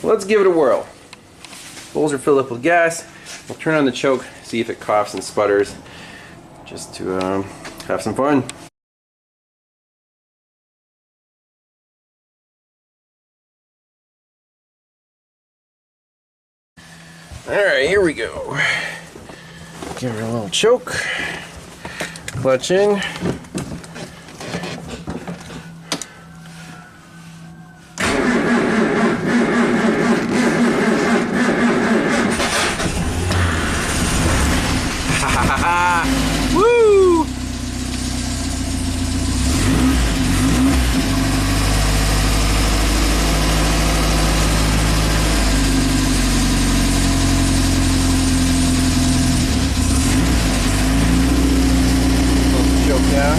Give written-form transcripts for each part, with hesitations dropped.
let's give it a whirl. Bowls are filled up with gas. We'll turn on the choke, see if it coughs and sputters, just to have some fun. Alright, here we go. Give her a little choke. Clutch in. Woo! Choke down.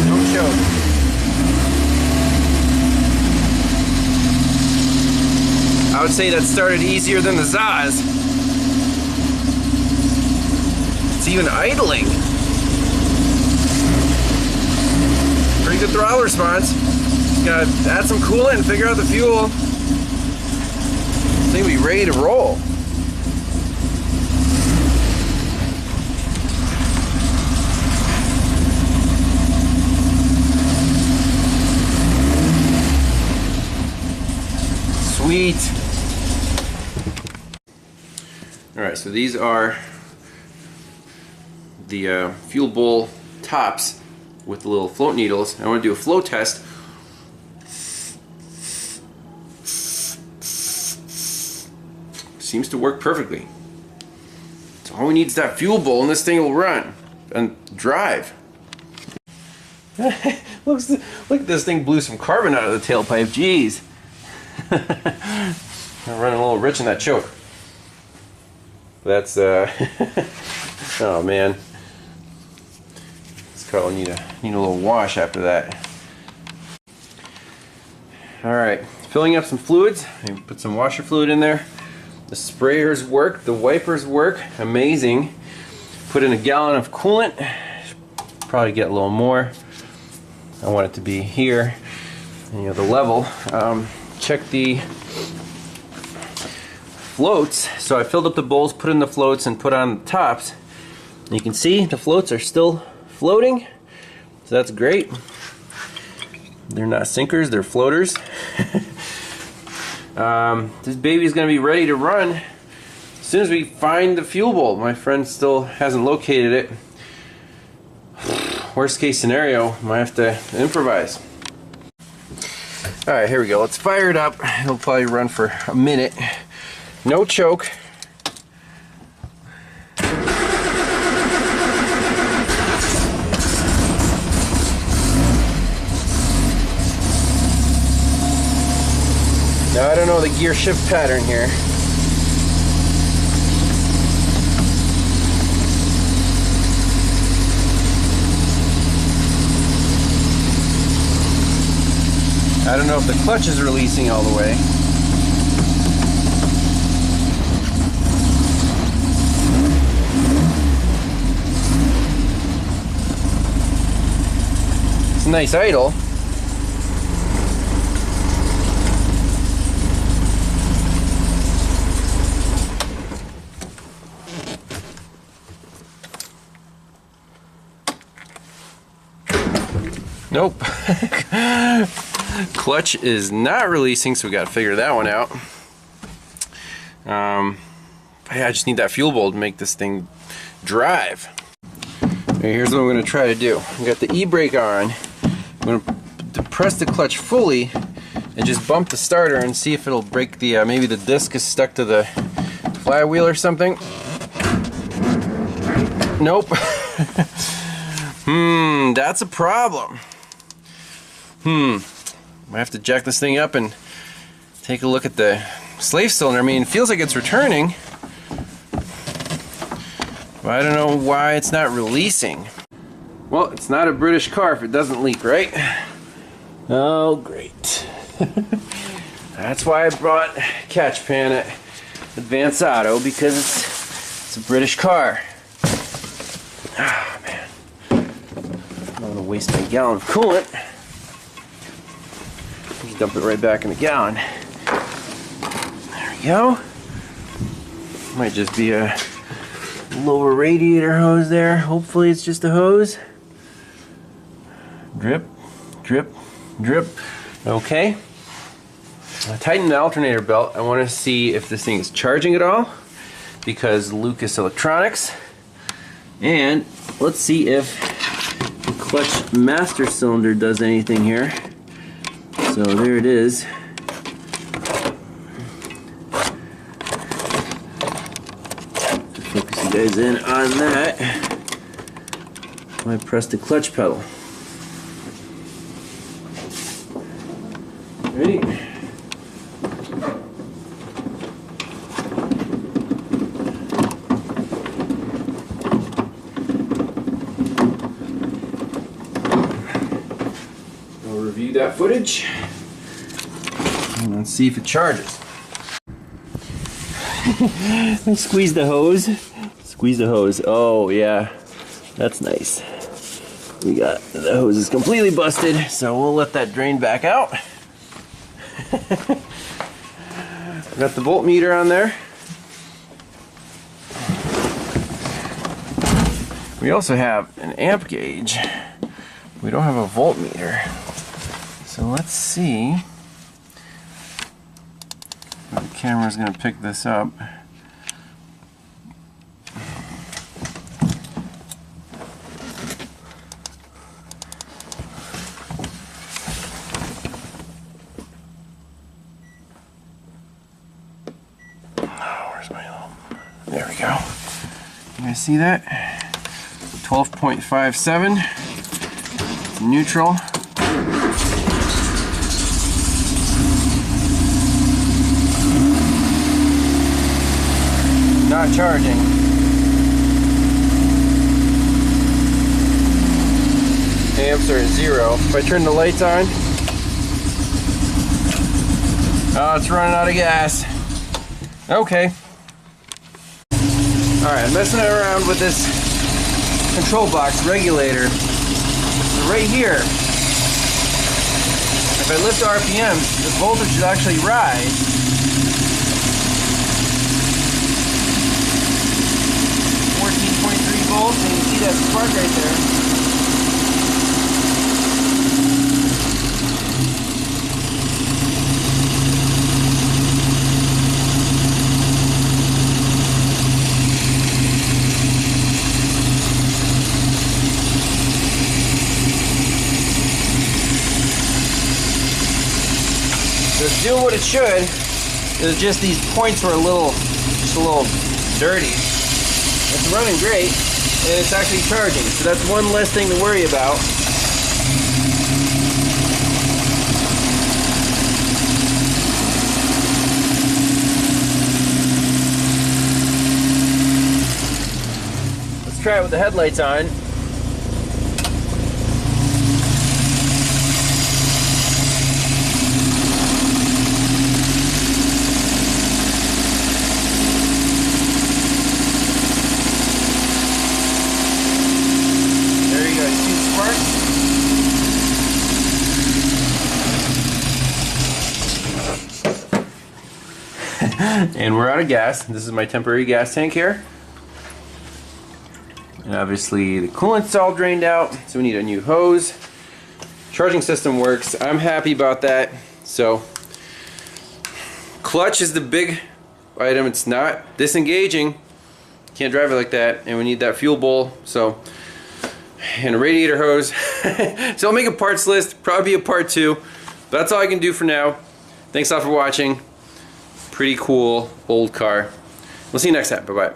No choke. I would say that started easier than the Zaz. It's even idling. Pretty good throttle response. Just gotta add some coolant and figure out the fuel. This thing will be ready to roll. Sweet. Alright, so these are the fuel bowl tops with the little float needles. I want to do a flow test. Seems to work perfectly. So all we need is that fuel bowl and this thing will run and drive. Look at this thing blew some carbon out of the tailpipe. Jeez. I'm running a little rich in that choke. That's oh man, this car will need a little wash after that. All right, filling up some fluids. Put some washer fluid in there. The sprayers work, the wipers work, amazing. Put in a gallon of coolant. Probably get a little more. I want it to be here, and, the level. Check the floats. So I filled up the bowls, put in the floats, and put on the tops. And you can see the floats are still floating, so that's great. They're not sinkers, they're floaters. This baby's gonna be ready to run as soon as we find the fuel bowl. My friend still hasn't located it. Worst case scenario, might have to improvise. Alright, here we go. Let's fire it up. It'll probably run for a minute. No choke. Now I don't know the gear shift pattern here. I don't know if the clutch is releasing all the way. It's a nice idle. Nope. Clutch is not releasing, so we got to figure that one out. Yeah, I just need that fuel bowl to make this thing drive. Okay, here's what I'm going to try to do. I've got the e-brake on. I'm going to depress the clutch fully and just bump the starter and see if it'll break the, maybe the disc is stuck to the flywheel or something. Nope. That's a problem. I have to jack this thing up and take a look at the slave cylinder. I mean, it feels like it's returning, but I don't know why it's not releasing. Well, it's not a British car if it doesn't leak, right? Oh, great. That's why I brought catch pan at Advance Auto, because it's a British car. Oh, man. want to waste my gallon of coolant. Just dump it right back in the gallon. There we go. Might just be a lower radiator hose there. Hopefully it's just a hose. Drip, drip, drip. Okay. I tightened the alternator belt. I want to see if this thing is charging at all, because Lucas Electronics. And let's see if the clutch master cylinder does anything here. So there it is. To focus you guys in on that, I press the clutch pedal. Ready? Review that footage and let's see if it charges. Squeeze the hose. Squeeze the hose. Oh yeah, that's nice. We got the hose is completely busted, so we'll let that drain back out. Got the voltmeter on there. We also have an amp gauge. We don't have a voltmeter. So let's see if the camera's going to pick this up. Oh, where's my little... There we go. You guys see that? 12.57. Neutral. Not charging. Amps are at 0. If I turn the lights on, oh, it's running out of gas. Okay. Alright, I'm messing around with this control box regulator. So right here, if I lift RPM, the voltage should actually rise. 14.3 volts, and you see that spark right there. So it's doing what it should. It's just these points were just a little dirty. It's running great, and it's actually charging. So that's one less thing to worry about. Let's try it with the headlights on. And we're out of gas. This is my temporary gas tank here. And obviously the coolant's all drained out, so we need a new hose. Charging system works. I'm happy about that. So clutch is the big item. It's not disengaging. Can't drive it like that. And we need that fuel bowl. So, and a radiator hose. So I'll make a parts list. Probably be a part 2. But that's all I can do for now. Thanks all for watching. Pretty cool old car. We'll see you next time. Bye-bye.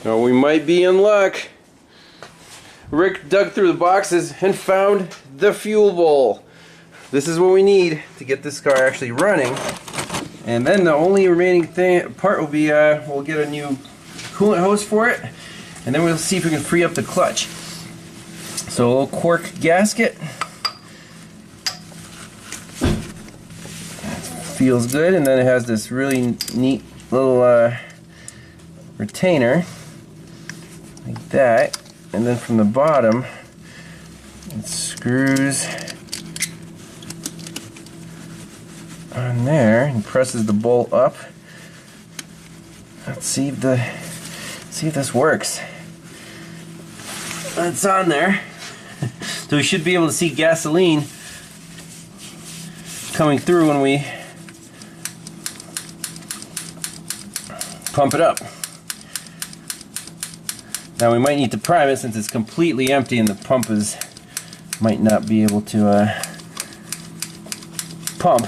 Now we might be in luck. Rick dug through the boxes and found the fuel bowl. This is what we need to get this car actually running. And then the only remaining part will be we'll get a new coolant hose for it, and then we'll see if we can free up the clutch. So a little cork gasket. Feels good, and then it has this really neat little retainer like that, and then from the bottom it screws on there and presses the bolt up. Let's see if this works. It's on there. So we should be able to see gasoline coming through when we pump it up. Now we might need to prime it since it's completely empty and the pump might not be able to pump.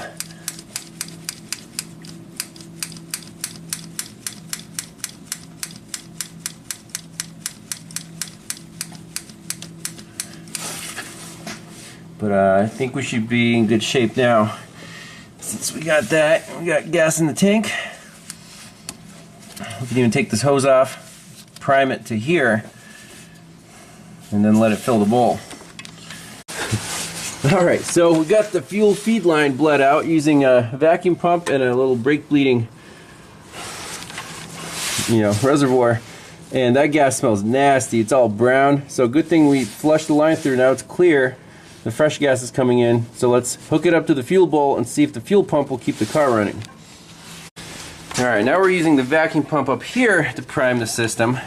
But I think we should be in good shape now. Since we got that, we got gas in the tank. We can even take this hose off, prime it to here, and then let it fill the bowl. Alright, so we got the fuel feed line bled out using a vacuum pump and a little brake bleeding reservoir. And that gas smells nasty. It's all brown. So good thing we flushed the line through. Now it's clear. The fresh gas is coming in. So let's hook it up to the fuel bowl and see if the fuel pump will keep the car running. Alright, now we're using the vacuum pump up here to prime the system.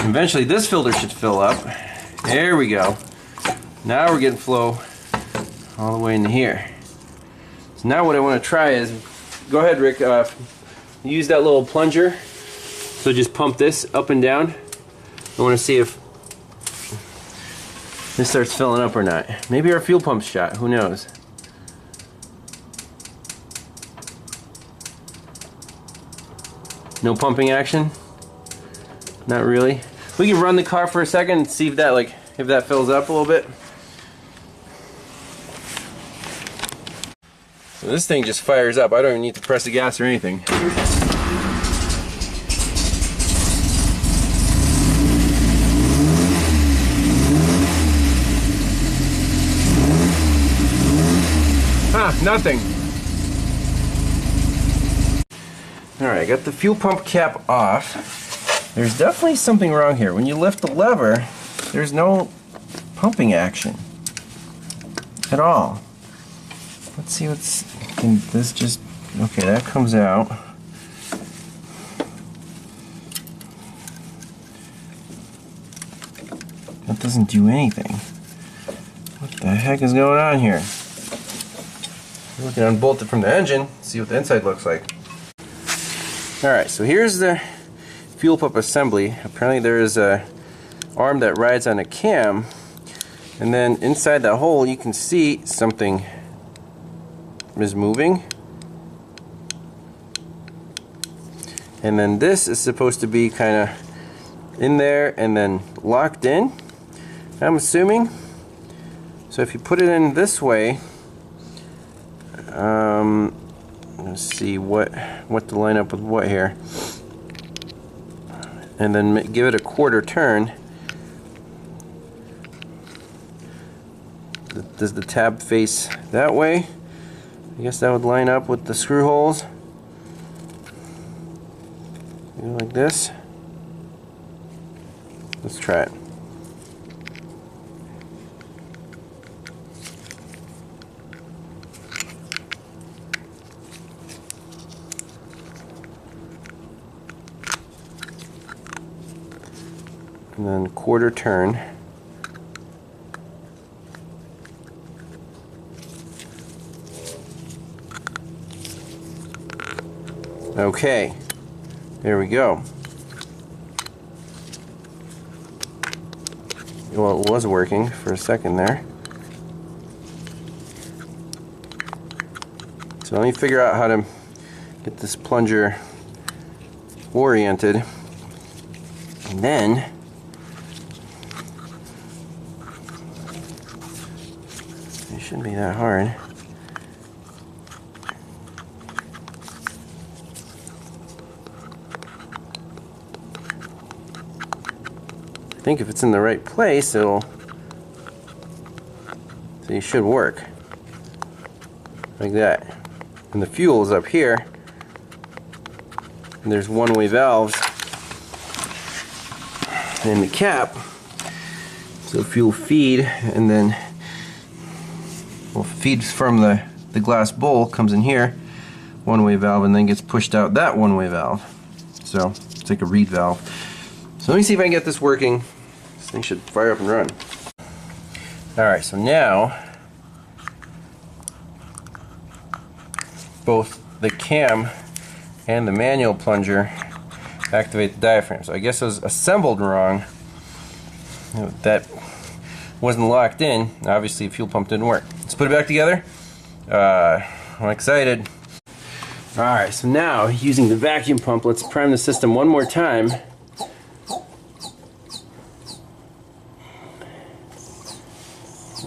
Eventually this filter should fill up. There we go. Now we're getting flow all the way into here. So now what I want to try is, go ahead Rick, use that little plunger. So just pump this up and down. I want to see if this starts filling up or not. Maybe our fuel pump's shot, who knows. No pumping action? Not really. We can run the car for a second and see if that fills up a little bit. So this thing just fires up. I don't even need to press the gas or anything. Nothing. Alright, got the fuel pump cap off. There's definitely something wrong here. When you lift the lever, there's no pumping action at all. Let's see can this just, okay, that comes out. That doesn't do anything. What the heck is going on here? We can unbolt it from the engine, see what the inside looks like. Alright, so here's the fuel pump assembly. Apparently there is a arm that rides on a cam, and then inside that hole you can see something is moving. And then this is supposed to be kind of in there and then locked in, I'm assuming. So if you put it in this way, let's see what to line up with what here, and then give it a quarter turn. Does the tab face that way? I guess that would line up with the screw holes. Go like this. Let's try it. And then quarter turn. Okay, there we go. Well, it was working for a second there. So let me figure out how to get this plunger oriented, and then it shouldn't be that hard. I think if it's in the right place, so it should work like that. and the fuel is up here. And there's one-way valves in the cap. So fuel feed, and then feeds from the glass bowl, comes in here, one-way valve, and then gets pushed out that one-way valve. So it's like a reed valve. So let me see if I can get this working. This thing should fire up and run. Alright, so now both the cam and the manual plunger activate the diaphragm. So I guess it was assembled wrong. That wasn't locked in. Obviously the fuel pump didn't work. Let's put it back together. I'm excited. Alright, so now using the vacuum pump, let's prime the system one more time.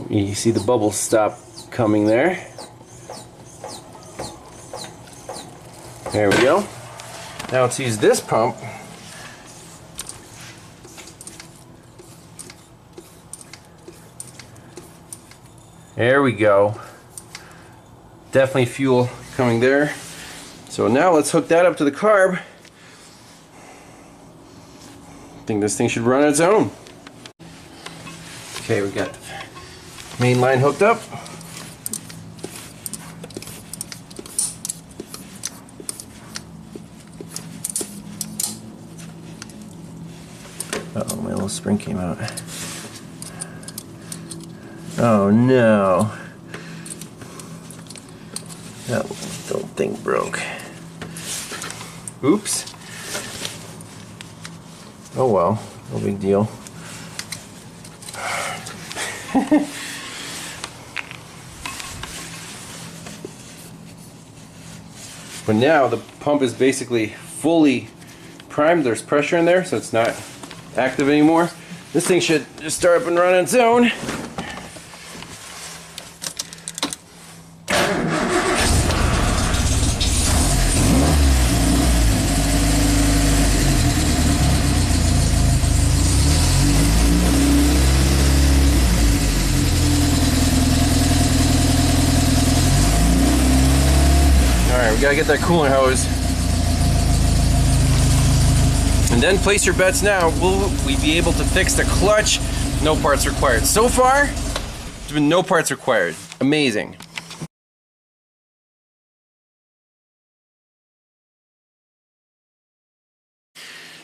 You see the bubbles stop coming there. There we go. Now let's use this pump. There we go. Definitely fuel coming there. So now let's hook that up to the carb. I think this thing should run on its own. Okay, we got the main line hooked up. Uh-oh, my little spring came out. Oh no. That little thing broke. Oops. Oh well, no big deal. But now the pump is basically fully primed. There's pressure in there, so it's not active anymore. This thing should just start up and run on its own. We gotta get that coolant hose. And then place your bets now. Will we be able to fix the clutch? No parts required. So far, there's been no parts required. Amazing.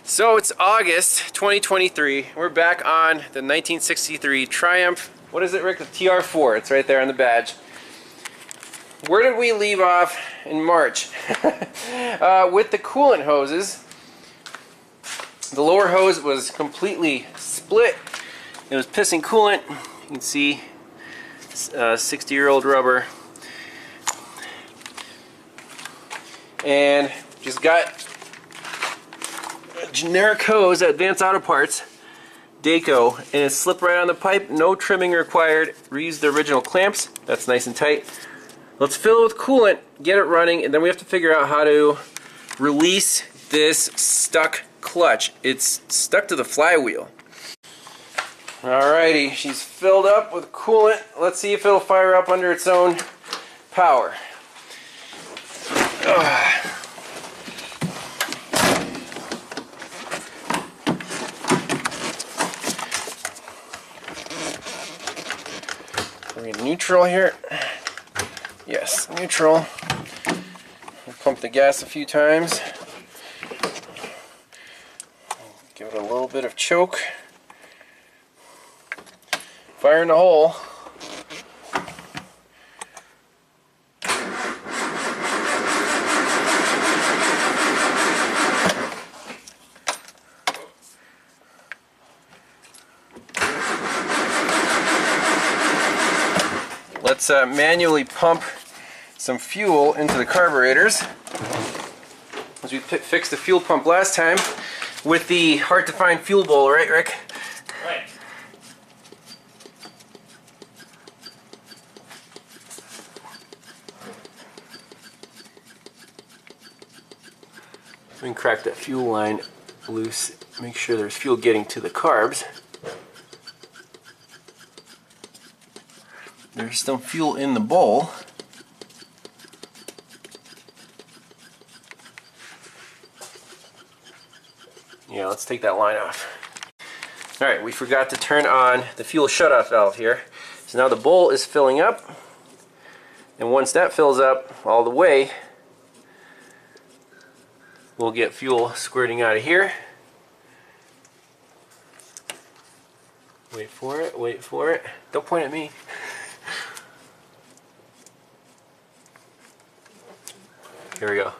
So it's August 2023. We're back on the 1963 Triumph. What is it, Rick? The TR4. It's right there on the badge. Where did we leave off in March? With the coolant hoses. The lower hose was completely split. It was pissing coolant. You can see 60-year-old rubber. And just got a generic hose at Advanced Auto Parts, Daco, and it slipped right on the pipe. No trimming required. Reused the original clamps. That's nice and tight. Let's fill it with coolant, get it running, and then we have to figure out how to release this stuck clutch. It's stuck to the flywheel. Alrighty, she's filled up with coolant. Let's see if it'll fire up under its own power. We're in neutral here. Yes, neutral. We'll pump the gas a few times. Give it a little bit of choke. Fire in the hole. Let's manually pump some fuel into the carburetors, as we fixed the fuel pump last time with the hard to find fuel bowl, right, Rick? Right. We can crack that fuel line loose, make sure there's fuel getting to the carbs. There's some fuel in the bowl. Yeah, let's take that line off. Alright, we forgot to turn on the fuel shutoff valve here. So now the bowl is filling up. And once that fills up all the way, we'll get fuel squirting out of here. Wait for it, wait for it. Don't point at me. Here we go.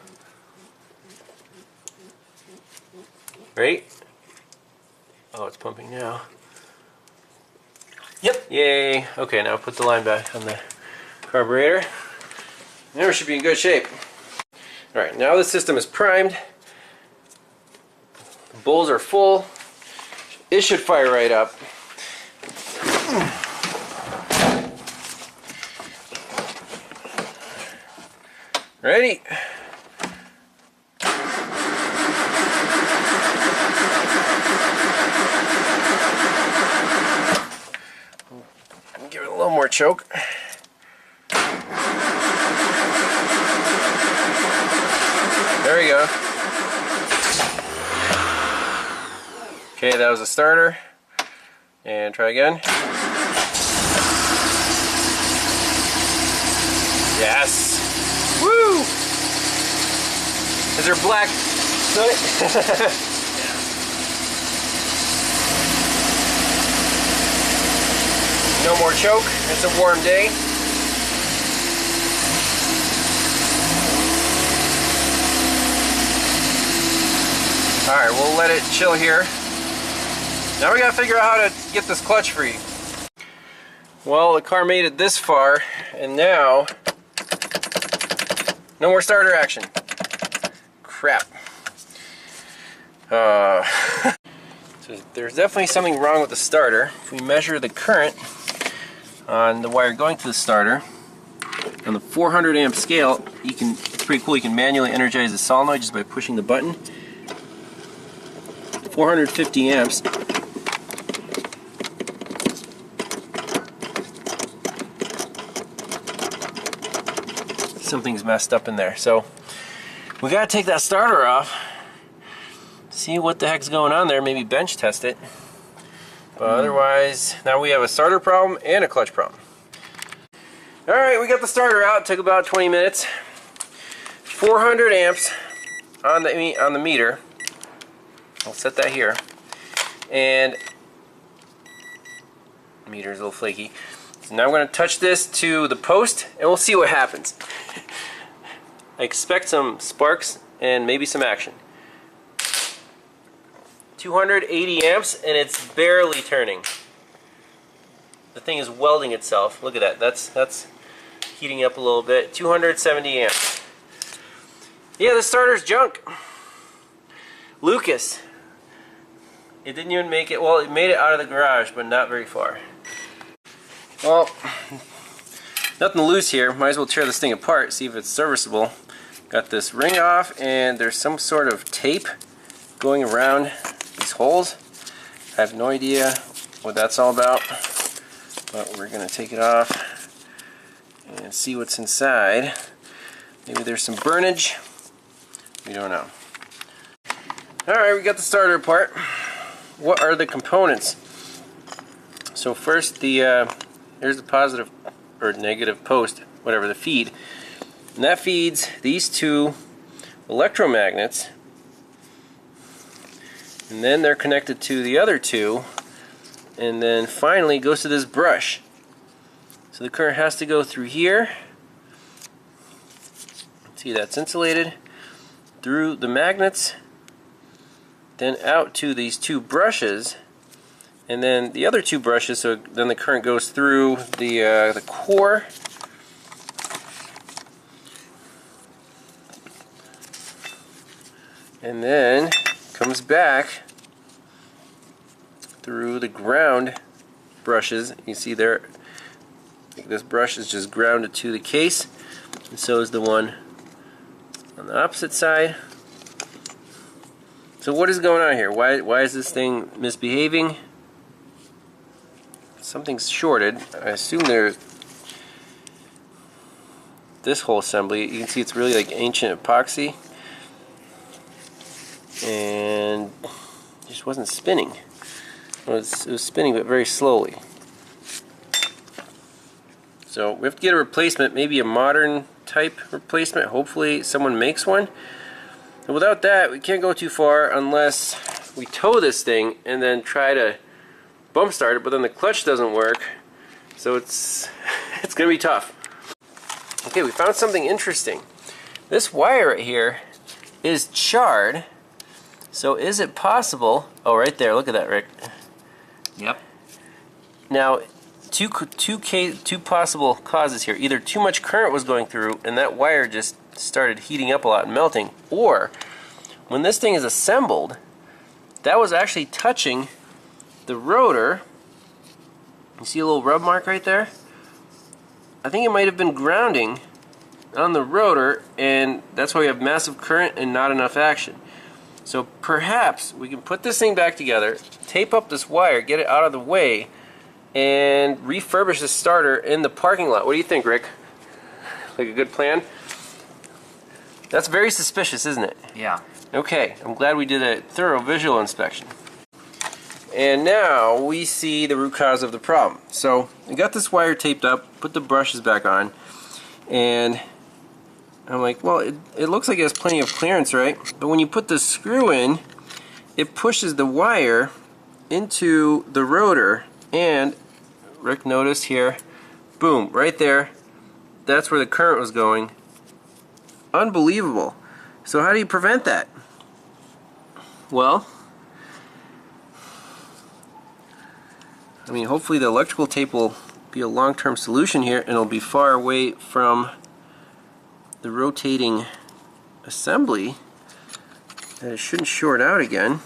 Ready? Oh, it's pumping now. Yep. Yay. Okay, now put the line back on the carburetor. Now we should be in good shape. Alright, now the system is primed. The bowls are full. It should fire right up. Ready? Give it a little more choke. There we go. Okay, that was a starter. And try again. Yes! Woo! Is there black soot? No more choke. It's a warm day. Alright, we'll let it chill here. Now we gotta figure out how to get this clutch free. Well, the car made it this far, and now no more starter action. Crap. So there's definitely something wrong with the starter. If we measure the current on the wire going to the starter, on the 400 amp scale, it's pretty cool. You can manually energize the solenoid just by pushing the button. 450 amps. Something's messed up in there. So we gotta take that starter off, see what the heck's going on there, maybe bench test it. But otherwise, now we have a starter problem and a clutch problem. Alright, we got the starter out. It took about 20 minutes. 400 amps on the meter. I'll set that here. And the meter's a little flaky. So now I'm going to touch this to the post and we'll see what happens. I expect some sparks and maybe some action. 280 amps and it's barely turning. The thing is welding itself. Look at that. That's heating up a little bit. 270 amps. Yeah, the starter's junk. Lucas. It didn't even make it. Well, it made it out of the garage, but not very far. Well, nothing to lose here. Might as well tear this thing apart, see if it's serviceable. Got this ring off, and there's some sort of tape going around these holes. I have no idea what that's all about, but we're going to take it off and see what's inside. Maybe there's some burnage. We don't know. Alright, we got the starter apart. What are the components? So first, here's the positive or negative post, whatever, the feed. And that feeds these two electromagnets. And then they're connected to the other two. And then finally goes to this brush. So the current has to go through here. See, that's insulated. Through the magnets. Then out to these two brushes. And then the other two brushes, so then the current goes through the core. And then comes back through the ground brushes. You see there, this brush is just grounded to the case, and so is the one on the opposite side. So what is going on here? Why is this thing misbehaving? Something's shorted. I assume there's this whole assembly. You can see it's really like ancient epoxy. And just wasn't spinning. It was spinning, but very slowly. So we have to get a replacement, maybe a modern type replacement. Hopefully someone makes one. And without that, we can't go too far unless we tow this thing and then try to bump start it, but then the clutch doesn't work. So it's gonna be tough. Okay, we found something interesting. This wire right here is charred. So is it possible? Oh, right there, look at that, Rick. Yep. Now, two possible causes here. Either too much current was going through and that wire just started heating up a lot and melting, or when this thing is assembled, that was actually touching the rotor. You see a little rub mark right there? I think it might have been grounding on the rotor, and that's why we have massive current and not enough action. So perhaps we can put this thing back together, tape up this wire, get it out of the way, and refurbish the starter in the parking lot. What do you think, Rick? Like a good plan? That's very suspicious, isn't it? Yeah. Okay, I'm glad we did a thorough visual inspection. And now we see the root cause of the problem. So we got this wire taped up, put the brushes back on, and I'm like, well, it looks like it has plenty of clearance, right? But when you put the screw in, it pushes the wire into the rotor, and Rick noticed here, boom, right there, that's where the current was going. Unbelievable. So how do you prevent that? Well, I mean, hopefully the electrical tape will be a long-term solution here, and it'll be far away from the rotating assembly, and it shouldn't short out again.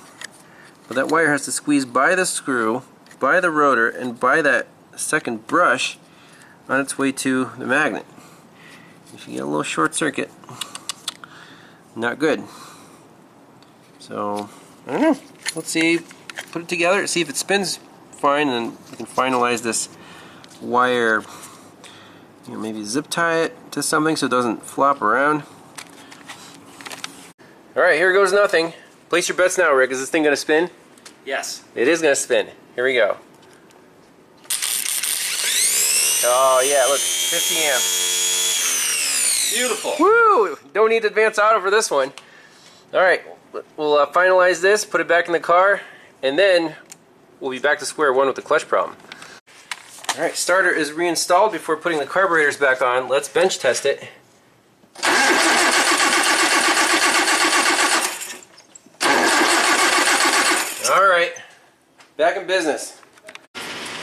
But that wire has to squeeze by the screw, by the rotor, and by that second brush on its way to the magnet. If you get a little short circuit, not good. So, I don't know. Let's see, put it together, see if it spins fine, and then we can finalize this wire. You know, maybe zip tie it to something so it doesn't flop around. Alright, here goes nothing. Place your bets now, Rick. Is this thing going to spin? Yes. It is going to spin. Here we go. Oh yeah, look, 50 amps. Beautiful. Woo! Don't need advance auto for this one. Alright, we'll finalize this, put it back in the car, and then we'll be back to square one with the clutch problem. Alright, starter is reinstalled. Before putting the carburetors back on, let's bench test it. Alright, back in business.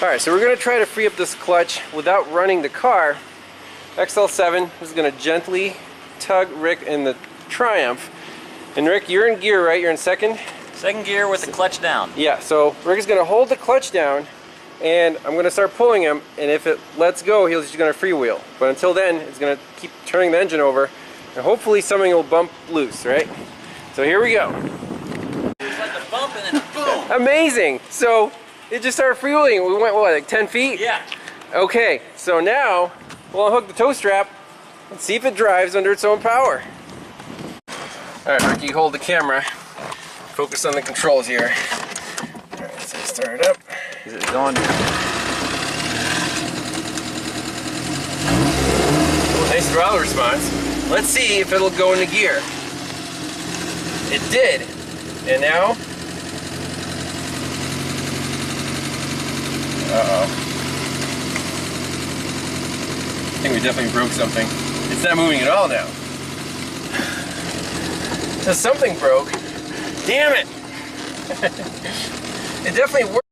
Alright, so we're going to try to free up this clutch without running the car. XL7 is going to gently tug Rick in the Triumph. And Rick, you're in gear, right? You're in second? Second gear with the clutch down. Yeah, so Rick is going to hold the clutch down, and I'm going to start pulling him, and if it lets go, he's just going to freewheel. But until then, it's going to keep turning the engine over, and hopefully something will bump loose, right? So here we go. It's like a bump and then boom! Amazing! So it just started freewheeling. We went, what, like 10 feet? Yeah. Okay, so now we'll unhook the tow strap and see if it drives under its own power. Alright, Rick, you hold the camera. Focus on the controls here. Alright, so start it up. Is it going? Oh, nice throttle response. Let's see if it'll go into gear. It did. And now? Uh-oh. I think we definitely broke something. It's not moving at all now. So something broke. Damn it! It definitely worked.